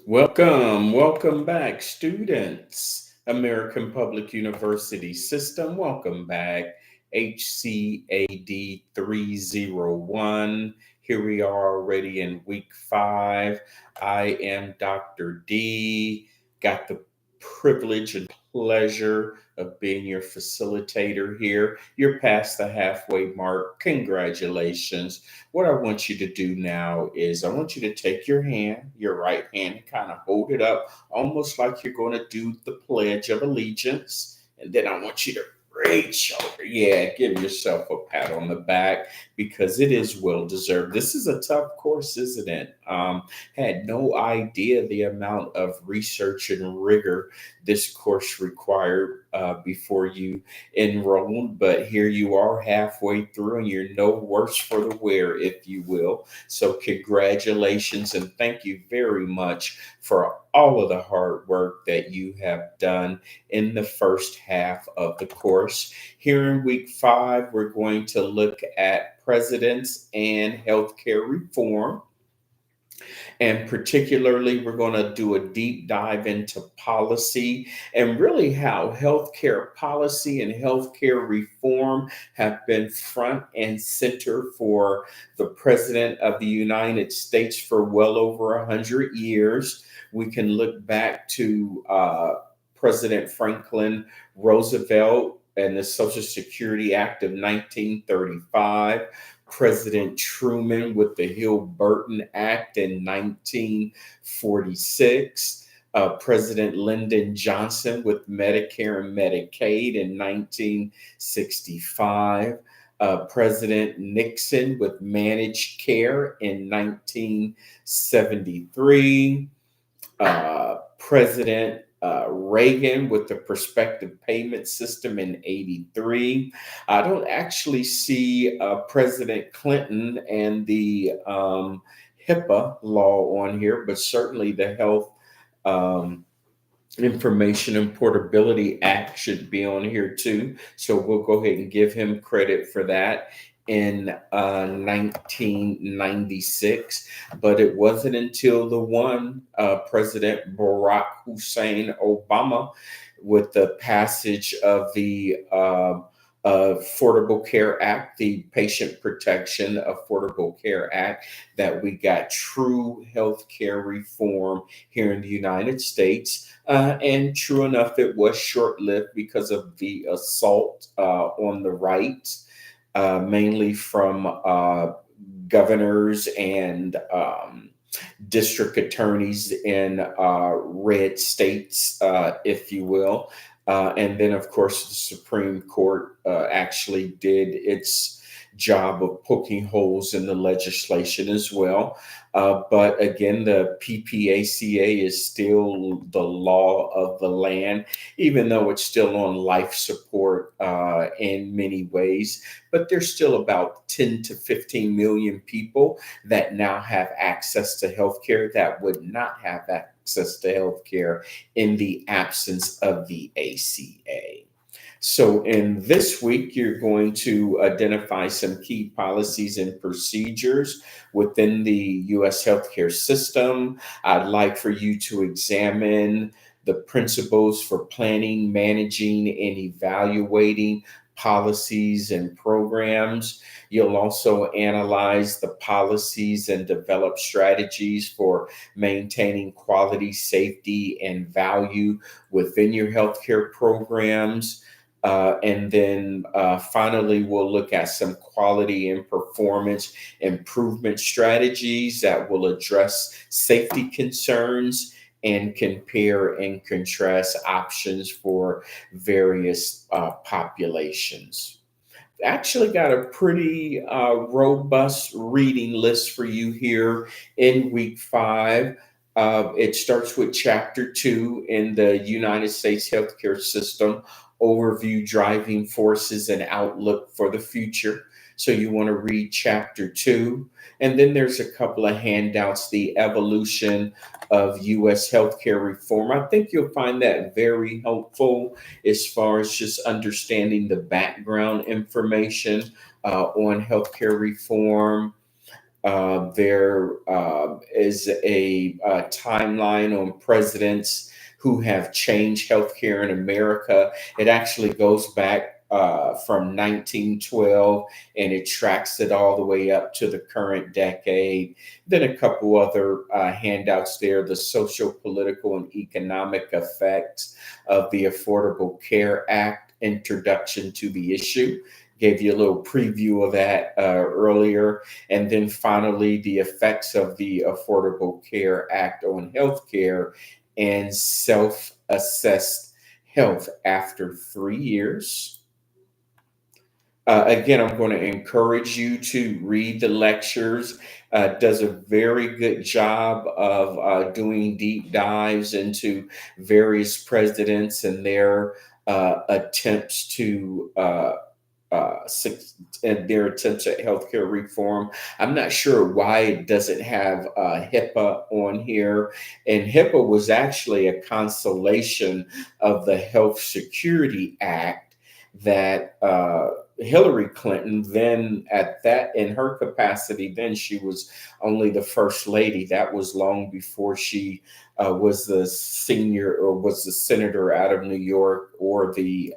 Welcome back, students. American Public University System, welcome back. HCAD 301. Here we are already in week 5. I am Dr. D. Got the privilege and pleasure of being your facilitator here. You're past the halfway mark. Congratulations. What I want you to do now is I want you to take your hand, your right hand, and kind of hold it up almost like you're going to do the Pledge of Allegiance. And then I want you to reach over. Yeah, give yourself a pat on the back because it is well deserved. This is a tough course, isn't it? Had no idea the amount of research and rigor this course required before you enrolled, but here you are halfway through and you're no worse for the wear, if you will. So, congratulations and thank you very much for all of the hard work that you have done in the first half of the course. Here in week 5, we're going to look at presidents and healthcare reform. And particularly, we're going to do a deep dive into policy and really how healthcare policy and healthcare reform have been front and center for the President of the United States for well over 100 years. We can look back to President Franklin Roosevelt and the Social Security Act of 1935. President Truman with the Hill-Burton Act in 1946, President Lyndon Johnson with Medicare and Medicaid in 1965, President Nixon with managed care in 1973, President Reagan with the prospective payment system in 83. I don't actually see President Clinton and the HIPAA law on here, but certainly the Health um, Information and Portability Act should be on here too. So we'll go ahead and give him credit for that in 1996. But it wasn't until the one President Barack Hussein Obama, with the passage of the Affordable Care Act, the Patient Protection Affordable Care Act, that we got true health care reform here in the United States. And true enough, it was short lived because of the assault on the right, mainly from governors and district attorneys in red states, if you will. And then, of course, the Supreme Court actually did its job of poking holes in the legislation as well. But again, the PPACA is still the law of the land, even though it's still on life support in many ways. But there's still about 10 to 15 million people that now have access to healthcare that would not have access to healthcare in the absence of the ACA. So, in this week, you're going to identify some key policies and procedures within the U.S. healthcare system. I'd like for you to examine the principles for planning, managing, and evaluating policies and programs. You'll also analyze the policies and develop strategies for maintaining quality, safety, and value within your healthcare programs. And then finally, we'll look at some quality and performance improvement strategies that will address safety concerns and compare and contrast options for various populations. Actually got a pretty robust reading list for you here in week 5. It starts with chapter 2 in the United States healthcare system overview, driving forces, and outlook for the future. So you want to read chapter 2. And then there's a couple of handouts, the evolution of U.S. healthcare reform. I think you'll find that very helpful as far as just understanding the background information on healthcare reform. There is a timeline on presidents who have changed healthcare in America. It actually goes back from 1912, and it tracks it all the way up to the current decade. Then a couple other handouts there, the social, political, and economic effects of the Affordable Care Act, introduction to the issue. Gave you a little preview of that earlier. And then finally, the effects of the Affordable Care Act on healthcare and self assessed health after 3 years. Again, I'm going to encourage you to read the lectures. Does a very good job of doing deep dives into various presidents and their attempts to and their attempts at healthcare reform. I'm not sure why it doesn't have HIPAA on here. And HIPAA was actually a consolation of the Health Security Act that Hillary Clinton, then at that in her capacity, then she was only the first lady. That was long before she was the senior or was the senator out of New York or the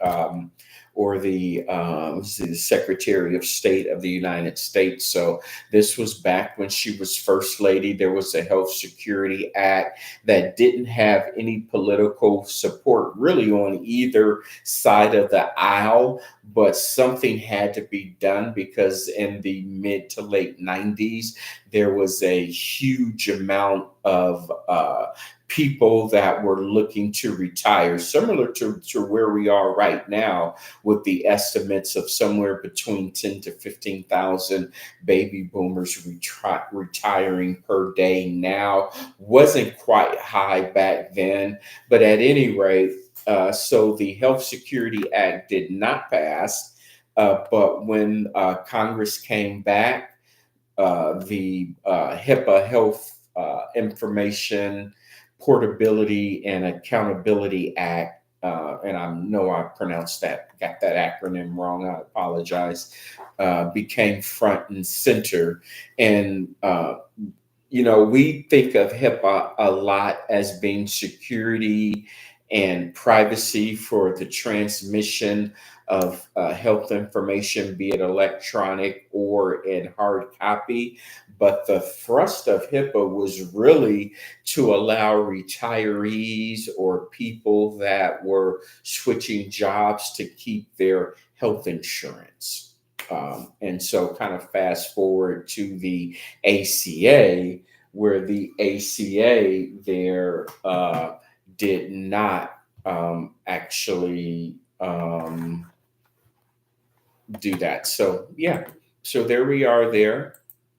Secretary of State of the United States. So this was back when she was First Lady. There was a Health Security Act that didn't have any political support really on either side of the aisle, but something had to be done because in the mid to late 90s, there was a huge amount of people that were looking to retire, similar to where we are right now, with the estimates of somewhere between 10 to 15,000 baby boomers retiring per day now. Wasn't quite high back then, but at any rate, so the Health Security Act did not pass, but when Congress came back, the HIPAA Health Information Portability and Accountability Act, and I know I got that acronym wrong. I apologize. Became front and center, and we think of HIPAA a lot as being security and privacy for the transmission of health information, be it electronic or in hard copy. But the thrust of HIPAA was really to allow retirees or people that were switching jobs to keep their health insurance. And so, kind of fast forward to the ACA, where the ACA there did not actually do that. So, yeah, so there we are there.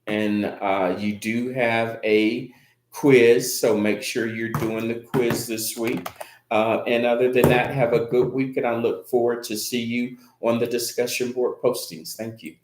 And you do have a quiz, so make sure you're doing the quiz this week. And other than that, have a good week, and I look forward to see you on the discussion board postings. Thank you.